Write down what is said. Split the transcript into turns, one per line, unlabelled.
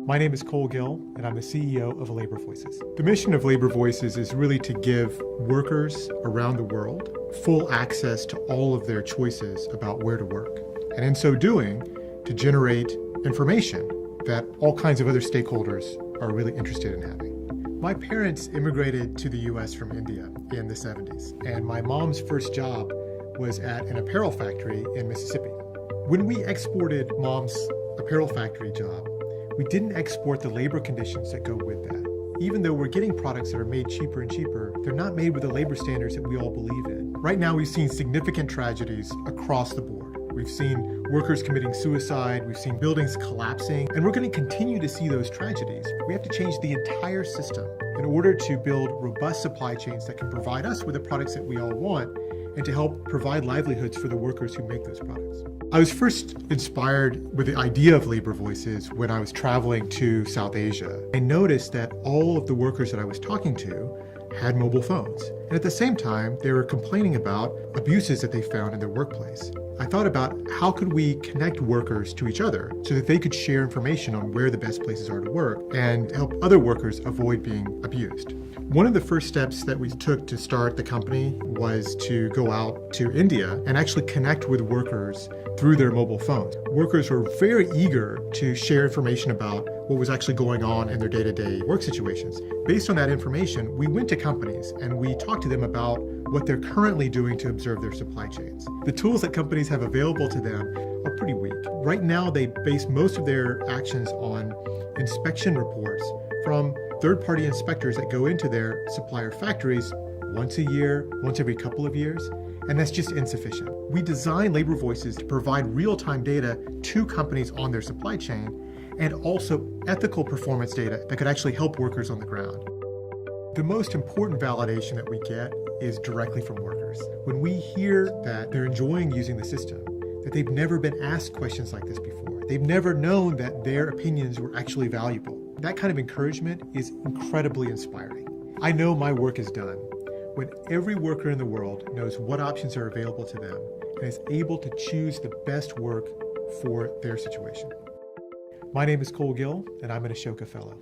My name is Kohl Gill, and I'm the CEO of Labor Voices. The mission of Labor Voices is really to give workers around the world full access to all of their choices about where to work, and in so doing, to generate information that all kinds of other stakeholders are really interested in having. My parents immigrated to the US from India in the 70s, and my mom's first job was at an apparel factory in Mississippi. When we exported Mom's apparel factory job, we didn't export the labor conditions that go with that. Even though we're getting products that are made cheaper and cheaper, they're not made with the labor standards that we all believe in. Right now, we've seen significant tragedies across the board. We've seen workers committing suicide, we've seen buildings collapsing, and we're going to continue to see those tragedies. We have to change the entire system in order to build robust supply chains that can provide us with the products that we all want and to help provide livelihoods for the workers who make those products. I was first inspired with the idea of Labor Voices when I was traveling to South Asia. I noticed that all of the workers that I was talking to had mobile phones. And at the same time, they were complaining about abuses that they found in their workplace. I thought about how could we connect workers to each other so that they could share information on where the best places are to work and help other workers avoid being abused. One of the first steps that we took to start the company was to go out to India and actually connect with workers through their mobile phones. Workers were very eager to share information about what was actually going on in their day-to-day work situations. Based on that information, we went to companies and we talked to them about what they're currently doing to observe their supply chains. The tools that companies have available to them are pretty weak. Right now, they base most of their actions on inspection reports from third-party inspectors that go into their supplier factories once a year, once every couple of years, and that's just insufficient. We designed Labor Voices to provide real-time data to companies on their supply chain and also ethical performance data that could actually help workers on the ground. The most important validation that we get is directly from workers. When we hear that they're enjoying using the system, that they've never been asked questions like this before, they've never known that their opinions were actually valuable. That kind of encouragement is incredibly inspiring. I know my work is done when every worker in the world knows what options are available to them and is able to choose the best work for their situation. My name is Kohl Gill, and I'm an Ashoka Fellow.